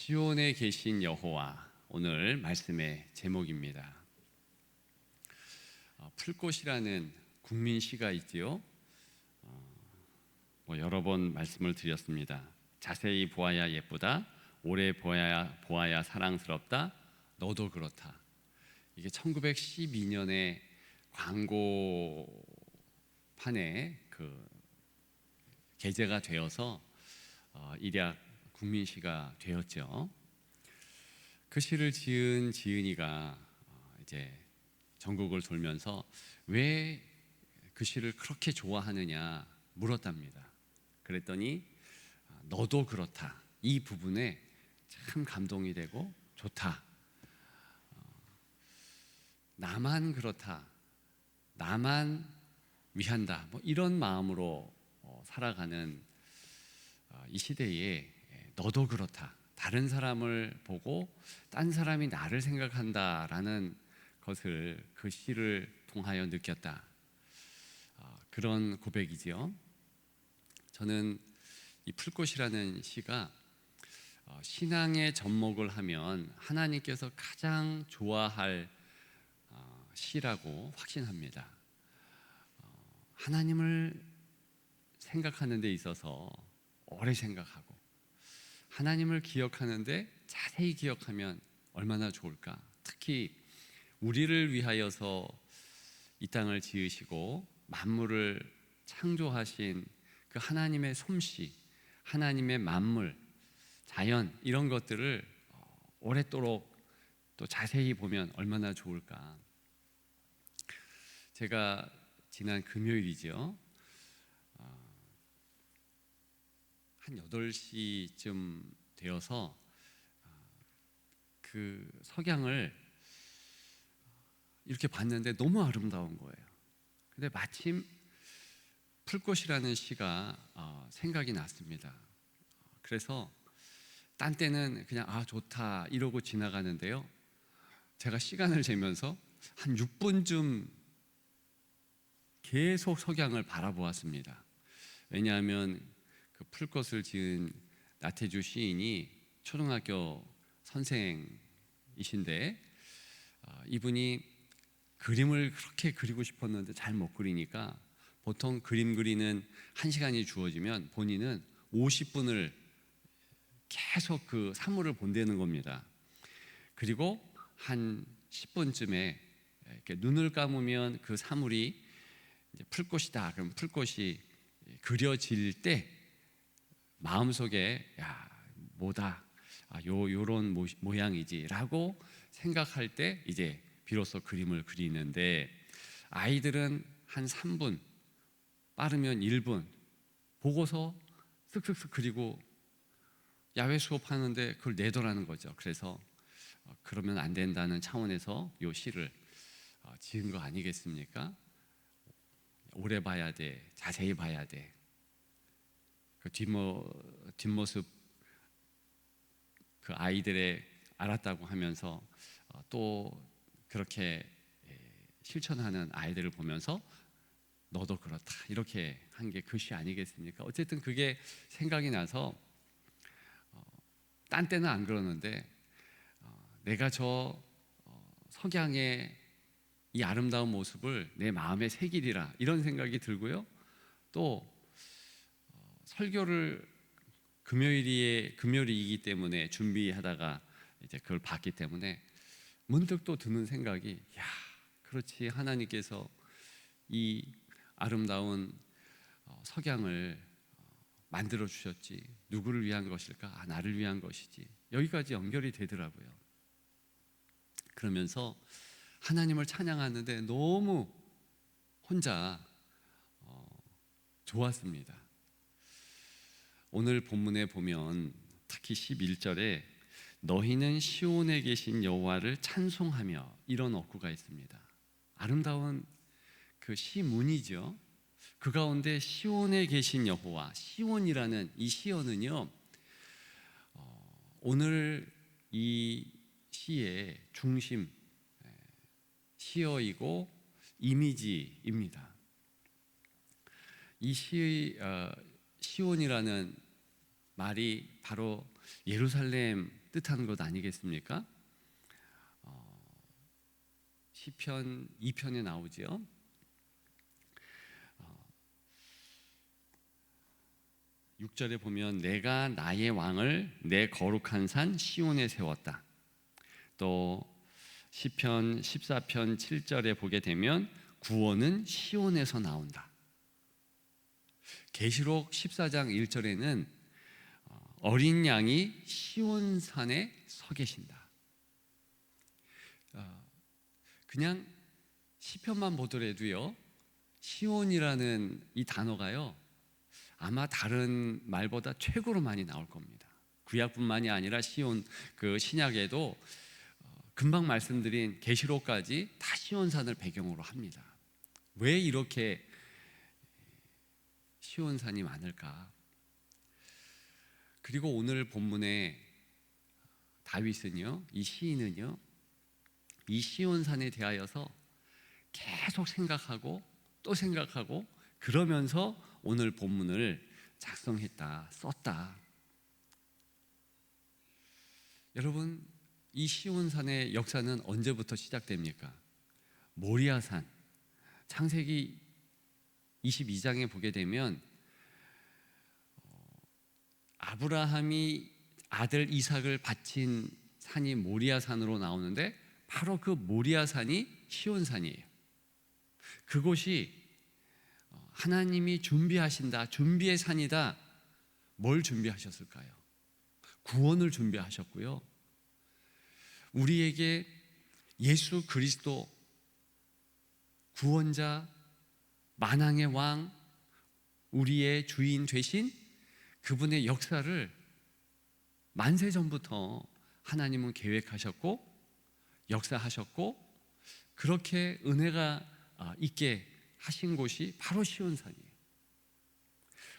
시온에 계신 여호와, 오늘 말씀의 제목입니다. 풀꽃이라는 국민시가 있지요. 여러 번 말씀을 드렸습니다. 자세히 보아야 예쁘다, 오래 보아야 사랑스럽다, 너도 그렇다. 이게 1912년에 광고판에 게재가 되어서 일약 국민시가 되었죠. 그 시를 지은 지은이가 이제 전국을 돌면서 왜 그 시를 그렇게 좋아하느냐 물었답니다. 그랬더니 너도 그렇다, 이 부분에 참 감동이 되고 좋다. 나만 그렇다, 나만 위한다, 이런 마음으로 살아가는 이 시대에 너도 그렇다, 다른 사람을 보고 딴 사람이 나를 생각한다라는 것을 그 시를 통하여 느꼈다. 그런 고백이지요. 저는 이 풀꽃이라는 시가 신앙의 접목을 하면 하나님께서 가장 좋아할 시라고 확신합니다. 하나님을 생각하는 데 있어서 오래 생각하고 하나님을 기억하는데 자세히 기억하면 얼마나 좋을까. 특히 우리를 위하여서 이 땅을 지으시고 만물을 창조하신 그 하나님의 솜씨, 하나님의 만물, 자연, 이런 것들을 오랫도록 또 자세히 보면 얼마나 좋을까. 제가 지난 금요일이죠, 한 8시쯤 되어서 그 석양을 이렇게 봤는데 너무 아름다운 거예요. 근데 마침 풀꽃이라는 시가 생각이 났습니다. 그래서 딴 때는 그냥 좋다 이러고 지나가는데요, 제가 시간을 재면서 한 6분쯤 계속 석양을 바라보았습니다. 왜냐하면 그 풀꽃을 지은 나태주 시인이 초등학교 선생이신데 이분이 그림을 그렇게 그리고 싶었는데 잘 못 그리니까 보통 그림 그리는 1시간이 주어지면 본인은 50분을 계속 그 사물을 본다는 겁니다. 그리고 한 10분쯤에 이렇게 눈을 감으면 그 사물이 이제 풀꽃이다, 그럼 풀꽃이 그려질 때 마음속에 뭐다, 요런 모양이지라고 생각할 때 이제 비로소 그림을 그리는데, 아이들은 한 3분, 빠르면 1분 보고서 쓱쓱쓱 그리고 야외 수업하는데 그걸 내더라는 거죠. 그래서 그러면 안 된다는 차원에서 요 시를 지은 거 아니겠습니까? 오래 봐야 돼, 자세히 봐야 돼. 그 뒷모습 그 아이들의 알았다고 하면서 또 그렇게 실천하는 아이들을 보면서 너도 그렇다, 이렇게 한 게 그 시 아니겠습니까? 어쨌든 그게 생각이 나서 딴 때는 안 그러는데 내가 저 석양의 이 아름다운 모습을 내 마음에 새기리라, 이런 생각이 들고요. 또 설교를 금요일이기 때문에 준비하다가 이제 그걸 봤기 때문에 문득 또 드는 생각이, 그렇지, 하나님께서 이 아름다운 석양을 만들어 주셨지, 누구를 위한 것일까? 나를 위한 것이지. 여기까지 연결이 되더라고요. 그러면서 하나님을 찬양하는데 너무 혼자 좋았습니다. 오늘 본문에 보면 특히 11절에 너희는 시온에 계신 여호와를 찬송하며, 이런 어구가 있습니다. 아름다운 그 시문이죠. 그 가운데 시온에 계신 여호와, 시온이라는 이 시어는요, 오늘 이 시의 중심 시어이고 이미지입니다. 이 시온이라는 말이 바로 예루살렘 뜻하는 것 아니겠습니까? 시편 2편에 나오지요. 6절에 보면 내가 나의 왕을 내 거룩한 산 시온에 세웠다. 또 시편 14편 7절에 보게 되면 구원은 시온에서 나온다. 계시록 14장 1절에는 어린 양이 시온산에 서 계신다. 그냥 시편만 보더라도요, 시온이라는 이 단어가요 아마 다른 말보다 최고로 많이 나올 겁니다. 구약뿐만이 아니라 시온, 그 신약에도 금방 말씀드린 계시록까지 다 시온산을 배경으로 합니다. 왜 이렇게 시온산이 많을까? 그리고 오늘 본문에 다윗은요, 이 시인은요, 이 시온산에 대하여서 계속 생각하고 또 생각하고 그러면서 오늘 본문을 작성했다, 썼다. 여러분, 이 시온산의 역사는 언제부터 시작됩니까? 모리아산. 창세기 22장에 보게 되면 아브라함이 아들 이삭을 바친 산이 모리아산으로 나오는데 바로 그 모리아산이 시온산이에요. 그곳이 하나님이 준비하신다, 준비의 산이다. 뭘 준비하셨을까요? 구원을 준비하셨고요, 우리에게 예수 그리스도 구원자, 만왕의 왕, 우리의 주인 되신 그분의 역사를 만세 전부터 하나님은 계획하셨고 역사하셨고 그렇게 은혜가 있게 하신 곳이 바로 시온산이에요.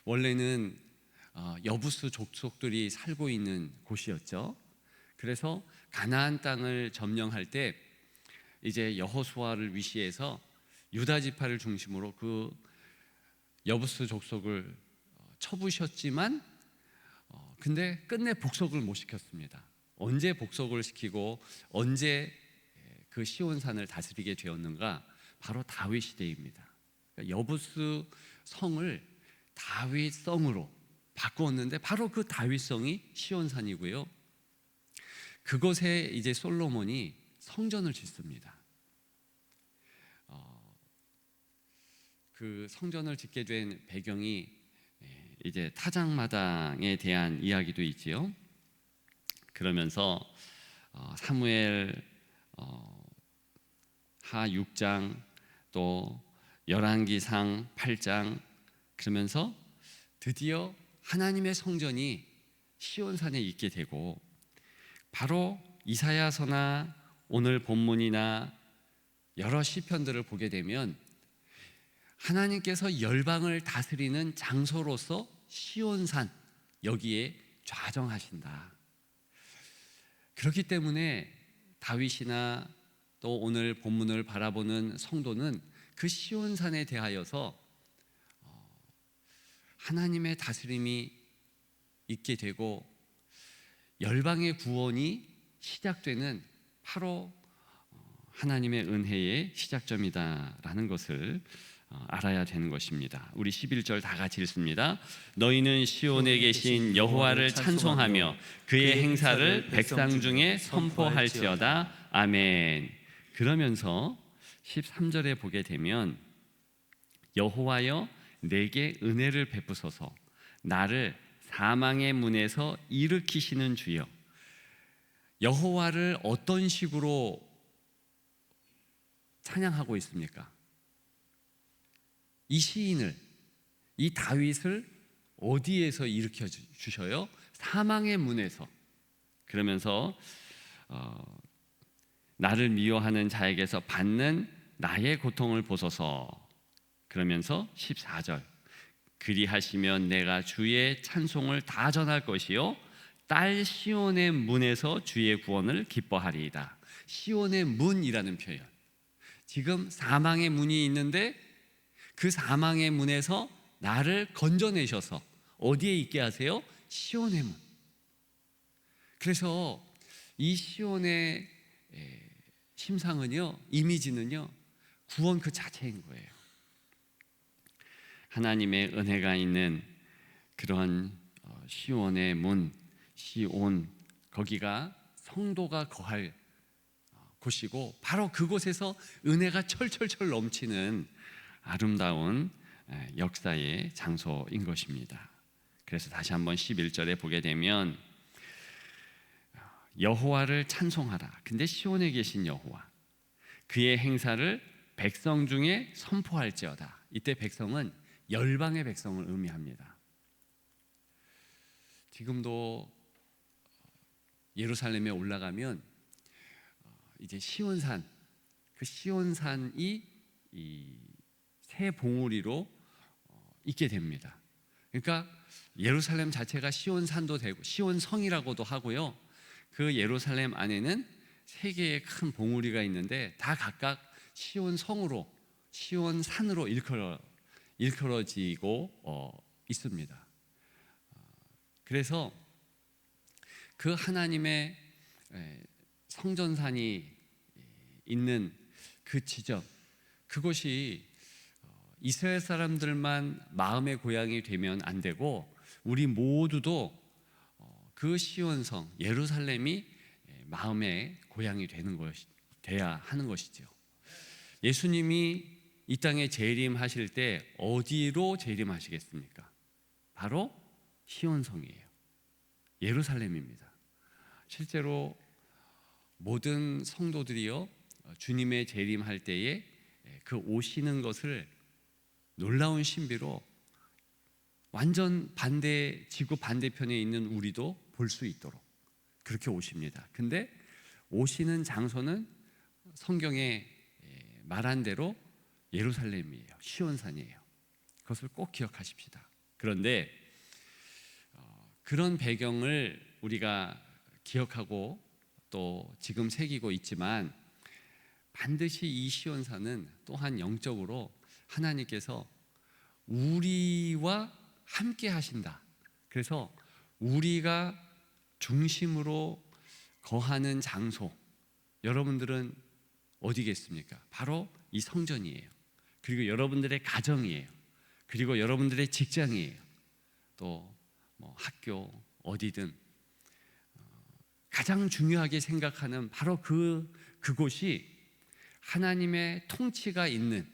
원래는 여부스 족속들이 살고 있는 곳이었죠. 그래서 가나안 땅을 점령할 때 이제 여호수아를 위시해서 유다 지파를 중심으로 그 여부스 족속을 쳐부셨지만 근데 끝내 복속을 못 시켰습니다. 언제 복속을 시키고 언제 그 시온산을 다스리게 되었는가? 바로 다윗 시대입니다. 그러니까 여부스 성을 다윗 성으로 바꾸었는데 바로 그 다윗 성이 시온산이고요. 그곳에 이제 솔로몬이 성전을 짓습니다. 그 성전을 짓게 된 배경이 이제 타작마당에 대한 이야기도 있지요. 그러면서 사무엘 하 6장 또 열왕기상 8장 그러면서 드디어 하나님의 성전이 시온산에 있게 되고 바로 이사야서나 오늘 본문이나 여러 시편들을 보게 되면 하나님께서 열방을 다스리는 장소로서 시온산 여기에 좌정하신다. 그렇기 때문에 다윗이나 또 오늘 본문을 바라보는 성도는 그 시온산에 대하여서 하나님의 다스림이 있게 되고 열방의 구원이 시작되는 바로 하나님의 은혜의 시작점이다라는 것을 알아야 되는 것입니다. 우리 11절 다 같이 읽습니다. 너희는 시온에 계신 여호와를 찬송하며 그의 행사를 백성 중에 선포할지어다. 아멘. 그러면서 13절에 보게 되면 여호와여 내게 은혜를 베푸소서 나를 사망의 문에서 일으키시는 주여. 여호와를 어떤 식으로 찬양하고 있습니까? 이 시인을, 이 다윗을 어디에서 일으켜 주셔요? 사망의 문에서. 그러면서 나를 미워하는 자에게서 받는 나의 고통을 보소서. 그러면서 14절 그리하시면 내가 주의 찬송을 다 전할 것이요 딸 시온의 문에서 주의 구원을 기뻐하리이다. 시온의 문이라는 표현, 지금 사망의 문이 있는데 그 사망의 문에서 나를 건져내셔서 어디에 있게 하세요? 시온의 문. 그래서 이 시온의 심상은요, 이미지는요, 구원 그 자체인 거예요. 하나님의 은혜가 있는 그런 시온의 문, 시온, 거기가 성도가 거할 곳이고, 바로 그곳에서 은혜가 철철철 넘치는 아름다운 역사의 장소인 것입니다. 그래서 다시 한번 11절에 보게 되면 여호와를 찬송하라. 근데 시온에 계신 여호와, 그의 행사를 백성 중에 선포할지어다. 이때 백성은 열방의 백성을 의미합니다. 지금도 예루살렘에 올라가면 이제 시온산, 그 시온산이 이 새 봉우리로 있게 됩니다. 그러니까 예루살렘 자체가 시온산도 되고 시온성이라고도 하고요. 그 예루살렘 안에는 세 개의 큰 봉우리가 있는데 다 각각 시온성으로, 시온산으로 일컬어지고 있습니다. 그래서 그 하나님의 성전산이 있는 그 지점, 그곳이 이스라엘 사람들만 마음의 고향이 되면 안 되고, 우리 모두도 그 시온성 예루살렘이 마음의 고향이 돼야 하는 것이죠. 예수님이 이 땅에 재림하실 때 어디로 재림하시겠습니까? 바로 시온성이에요. 예루살렘입니다. 실제로 모든 성도들이요, 주님의 재림할 때에 그 오시는 것을 놀라운 신비로 완전 지구 반대편에 있는 우리도 볼 수 있도록 그렇게 오십니다. 근데 오시는 장소는 성경에 말한 대로 예루살렘이에요. 시온산이에요. 그것을 꼭 기억하십시다. 그런데 그런 배경을 우리가 기억하고 또 지금 새기고 있지만, 반드시 이 시온산은 또한 영적으로 하나님께서 우리와 함께 하신다. 그래서 우리가 중심으로 거하는 장소, 여러분들은 어디겠습니까? 바로 이 성전이에요. 그리고 여러분들의 가정이에요. 그리고 여러분들의 직장이에요. 또 학교, 어디든 가장 중요하게 생각하는 바로 그곳이 하나님의 통치가 있는,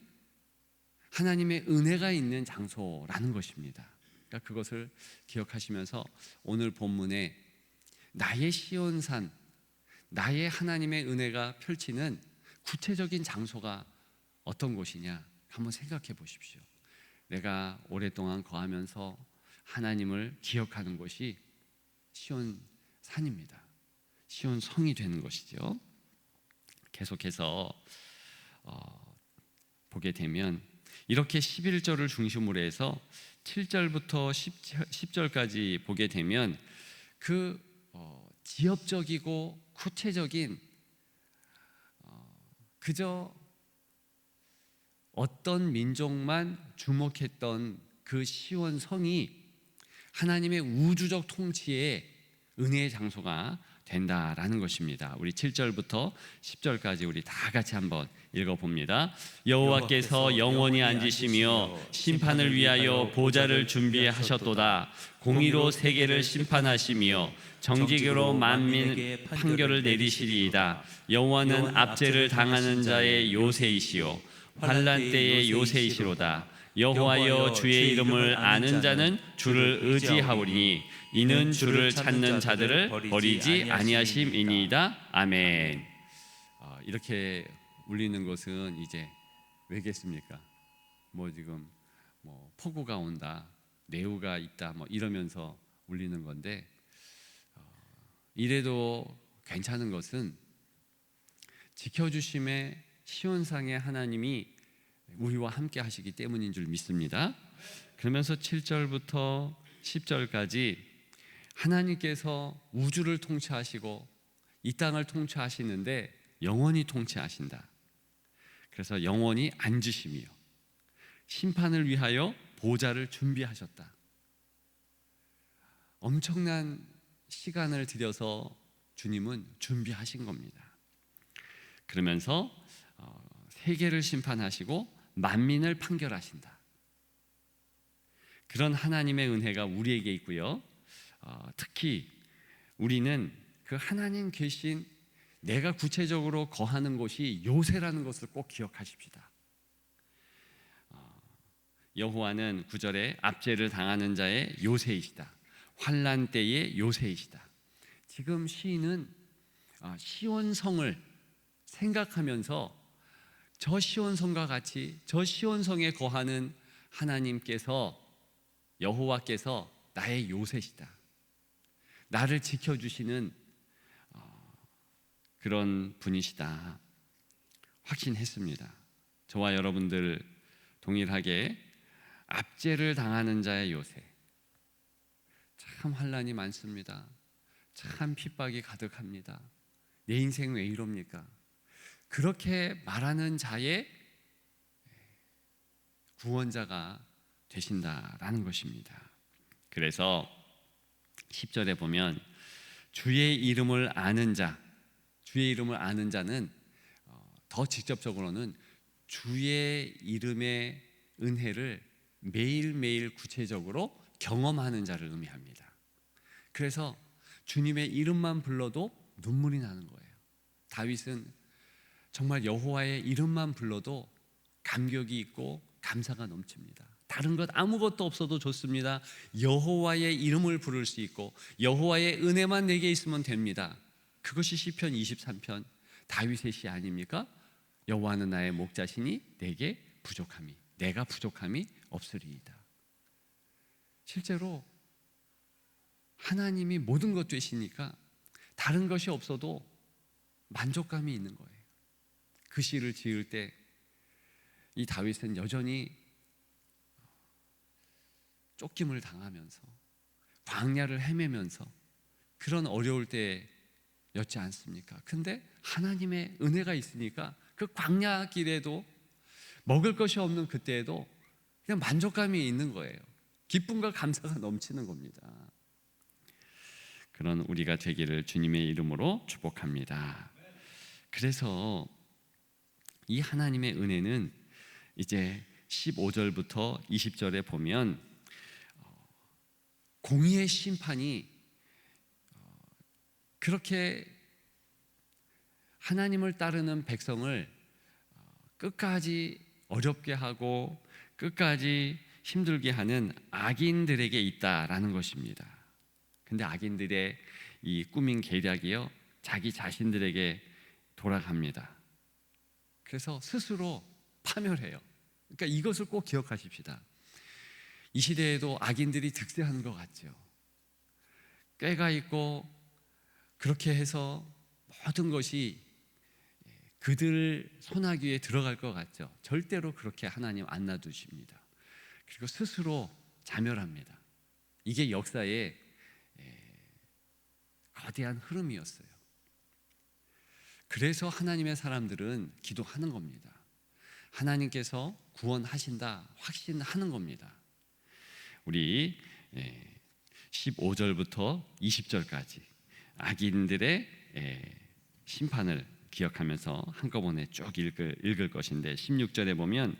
하나님의 은혜가 있는 장소라는 것입니다. 그러니까 그것을 기억하시면서 오늘 본문에 나의 시온산, 나의 하나님의 은혜가 펼치는 구체적인 장소가 어떤 곳이냐 한번 생각해 보십시오. 내가 오랫동안 거하면서 하나님을 기억하는 곳이 시온산입니다. 시온성이 되는 것이죠. 계속해서 보게 되면 이렇게 11절을 중심으로 해서 7절부터 10절까지 보게 되면 그 지엽적이고 구체적인, 그저 어떤 민족만 주목했던 그 시온성이 하나님의 우주적 통치의 은혜의 장소가 된다라는 것입니다. 우리 7절부터 10절까지 우리 다 같이 한번 읽어봅니다. 여호와께서 영원히 앉으시며 심판을 위하여 보좌를 준비하셨도다. 공의로 세계를 심판하시며 정직으로 만민에게 판결을 내리시리이다. 여호와는 압제를 당하는 자의 요새이시요 환난 때의 요새이시로다. 여호와여, 주의 이름을 아는 자는 주를 의지하오리니 이는 주를 찾는 자들을 버리지 아니하심이니이다. 아멘. 이렇게 울리는 것은 이제 왜겠습니까? 지금 폭우가 온다, 뇌우가 있다, 이러면서 울리는 건데, 이래도 괜찮은 것은 지켜주심의 시온상의 하나님이 우리와 함께 하시기 때문인 줄 믿습니다. 그러면서 7절부터 10절까지 하나님께서 우주를 통치하시고 이 땅을 통치하시는데 영원히 통치하신다. 그래서 영원히 앉으시며 심판을 위하여 보좌를 준비하셨다. 엄청난 시간을 들여서 주님은 준비하신 겁니다. 그러면서 세계를 심판하시고 만민을 판결하신다. 그런 하나님의 은혜가 우리에게 있고요. 특히 우리는 그 하나님 계신 내가 구체적으로 거하는 곳이 요새라는 것을 꼭 기억하십시다. 여호와는 9절에 압제를 당하는 자의 요새이시다. 환난 때의 요새이시다. 지금 시인은 시온성을 생각하면서 저 시온성과 같이 저 시온성에 거하는 하나님께서 여호와께서 나의 요새시다. 나를 지켜주시는 그런 분이시다. 확신했습니다. 저와 여러분들 동일하게 압제를 당하는 자의 요새. 참 환난이 많습니다. 참 핍박이 가득합니다. 내 인생 왜 이럽니까? 그렇게 말하는 자의 구원자가 되신다라는 것입니다. 그래서 10절에 보면 주의 이름을 아는 자, 주의 이름을 아는 자는 더 직접적으로는 주의 이름의 은혜를 매일매일 구체적으로 경험하는 자를 의미합니다. 그래서 주님의 이름만 불러도 눈물이 나는 거예요. 다윗은 정말 여호와의 이름만 불러도 감격이 있고 감사가 넘칩니다. 다른 것 아무것도 없어도 좋습니다. 여호와의 이름을 부를 수 있고 여호와의 은혜만 내게 있으면 됩니다. 그것이 시편 23편 다윗의 시 아닙니까? 여호와는 나의 목자시니 내가 부족함이 없으리이다. 실제로 하나님이 모든 것 되시니까 다른 것이 없어도 만족감이 있는 거예요. 그 시를 지을 때 이 다윗은 여전히 쫓김을 당하면서 광야를 헤매면서 그런 어려울 때였지 않습니까? 근데 하나님의 은혜가 있으니까 그 광야 길에도 먹을 것이 없는 그때에도 그냥 만족감이 있는 거예요. 기쁨과 감사가 넘치는 겁니다. 그런 우리가 되기를 주님의 이름으로 축복합니다. 그래서 이 하나님의 은혜는 이제 15절부터 20절에 보면 공의의 심판이 그렇게 하나님을 따르는 백성을 끝까지 어렵게 하고 끝까지 힘들게 하는 악인들에게 있다라는 것입니다. 근데 악인들의 이 꾸민 계략이요 자기 자신들에게 돌아갑니다. 그래서 스스로 파멸해요. 그러니까 이것을 꼭 기억하십시다. 이 시대에도 악인들이 득세하는 것 같죠. 꾀가 있고 그렇게 해서 모든 것이 그들 손아귀에 들어갈 것 같죠. 절대로 그렇게 하나님 안 놔두십니다. 그리고 스스로 자멸합니다. 이게 역사의 거대한 흐름이었어요. 그래서 하나님의 사람들은 기도하는 겁니다. 하나님께서 구원하신다 확신하는 겁니다. 우리 15절부터 20절까지 악인들의 심판을 기억하면서 한꺼번에 쭉 읽을 것인데 16절에 보면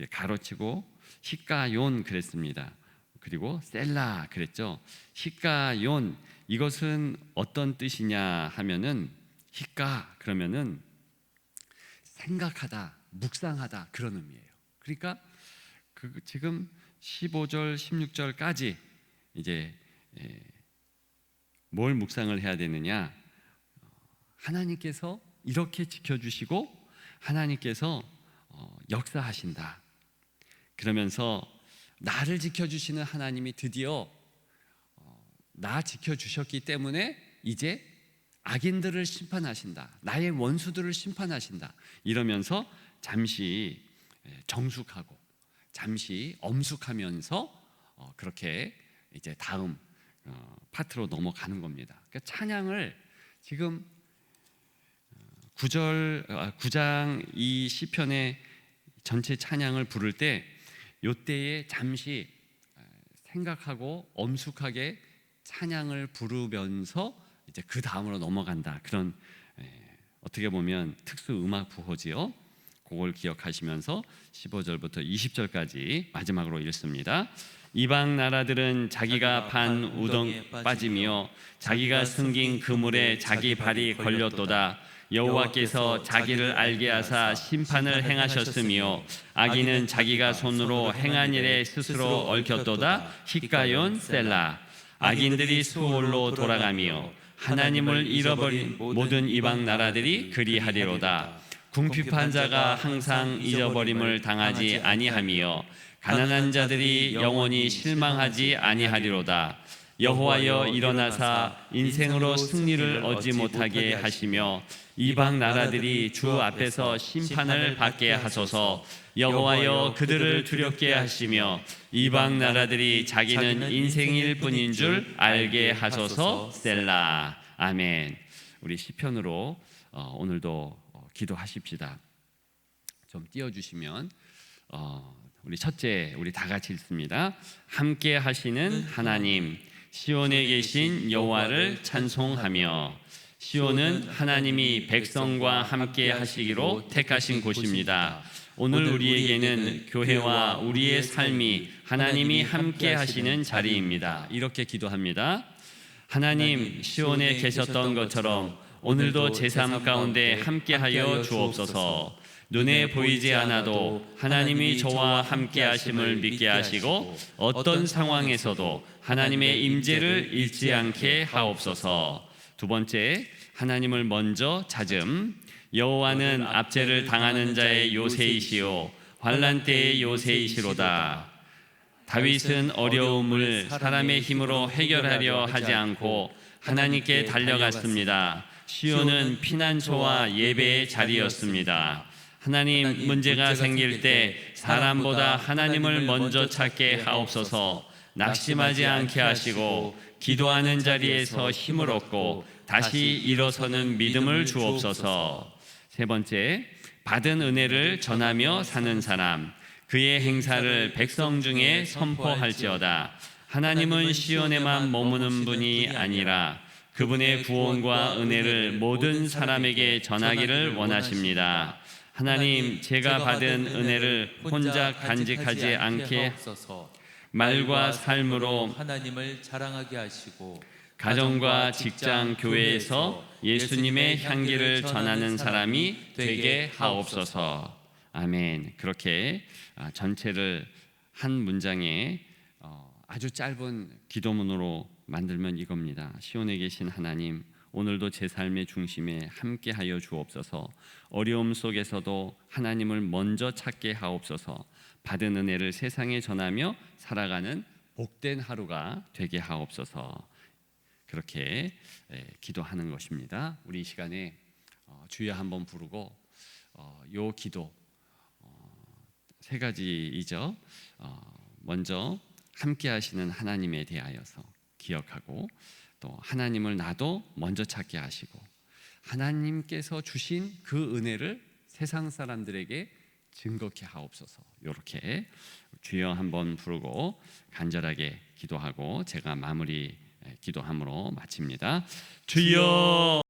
가로치고 히카yon 그랬습니다. 그리고 셀라 그랬죠. 히카yon 이것은 어떤 뜻이냐 하면은 히카 그러면은 생각하다, 묵상하다 그런 의미예요. 그러니까 지금 15절, 16절까지 이제 뭘 묵상을 해야 되느냐? 하나님께서 이렇게 지켜주시고 하나님께서 역사하신다. 그러면서 나를 지켜주시는 하나님이 드디어 나 지켜주셨기 때문에 이제 악인들을 심판하신다. 나의 원수들을 심판하신다. 이러면서 잠시 정숙하고 잠시 엄숙하면서 그렇게 이제 다음 파트로 넘어가는 겁니다. 그러니까 찬양을 지금 9장 이 시편의 전체 찬양을 부를 때 이때에 잠시 생각하고 엄숙하게 찬양을 부르면서 이제 그 다음으로 넘어간다. 그런 어떻게 보면 특수 음악 부호지요. 그걸 기억하시면서 15절부터 20절까지 마지막으로 읽습니다. 이방 나라들은 자기가 판 우덩에 빠지며 자기가 숨긴 그물에 자기 발이 걸렸도다. 여호와께서 자기를 알게 하사 심판을 행하셨으며 악인은 자기가 손으로 행한 일에 스스로 얽혔도다. 히카yon 셀라. 악인들이 수올로 돌아가며 하나님을 잃어버린 모든 이방 나라들이 그리하리로다. 궁핍한 자가 항상 잊어버림을 당하지 아니하며 가난한 자들이 영원히 실망하지 아니하리로다. 여호와여 일어나사 인생으로 승리를 얻지 못하게 하시며 이방 나라들이 주 앞에서 심판을 받게 하소서. 여호와여 그들을 두렵게 하시며 이방 나라들이 자기는 인생일 뿐인 줄 알게 하소서. 셀라. 아멘. 우리 시편으로 오늘도 기도하십시다. 좀 띄워주시면 우리 첫째 우리 다 같이 읽습니다. 함께 하시는 하나님, 시온에 계신 여호와를 찬송하며. 시온은 하나님이 백성과 함께 하시기로 택하신 곳입니다. 오늘 우리에게는 교회와 우리의 삶이 하나님이 함께 하시는 자리입니다. 이렇게 기도합니다. 하나님, 시온에 계셨던 것처럼 오늘도 제 삶 가운데 함께하여 주옵소서. 눈에 보이지 않아도 하나님이 저와 함께 하심을 믿게 하시고 어떤 상황에서도 하나님의 임재를 잃지 않게 하옵소서. 두 번째, 하나님을 먼저 찾음. 여호와는 압제를 당하는 자의 요새이시요 환난 때의 요새이시로다. 다윗은 어려움을 사람의 힘으로 해결하려 하지 않고 하나님께 달려갔습니다. 시온은 피난처와 예배의 자리였습니다. 하나님, 문제가 생길 때 사람보다 하나님을 먼저 찾게 하옵소서. 낙심하지 않게 하시고 기도하는 자리에서 힘을 얻고 다시 일어서는 믿음을 주옵소서. 세 번째, 받은 은혜를 전하며 사는 사람. 그의 행사를 백성 중에 선포할지어다. 하나님은 시온에만 머무는 분이 아니라 그분의 구원과 은혜를 모든 사람에게 전하기를 원하십니다. 하나님, 제가 받은 은혜를 혼자 간직하지 않게 하옵소서. 말과 삶으로 하나님을 자랑하게 하시고 가정과 직장, 교회에서 예수님의 향기를 전하는 사람이 되게 하옵소서. 아멘. 그렇게 전체를 한 문장에 아주 짧은 기도문으로 만들면 이겁니다. 시온에 계신 하나님, 오늘도 제 삶의 중심에 함께하여 주옵소서. 어려움 속에서도 하나님을 먼저 찾게 하옵소서. 받은 은혜를 세상에 전하며 살아가는 복된 하루가 되게 하옵소서. 그렇게 기도하는 것입니다. 우리 이 시간에 주여 한번 부르고 요 기도 세 가지이죠. 먼저 함께 하시는 하나님에 대하여서 기억하고, 또 하나님을 나도 먼저 찾게 하시고 하나님께서 주신 그 은혜를 세상 사람들에게 증거케 하옵소서. 이렇게 주여 한번 부르고 간절하게 기도하고 제가 마무리 기도함으로 마칩니다. 주여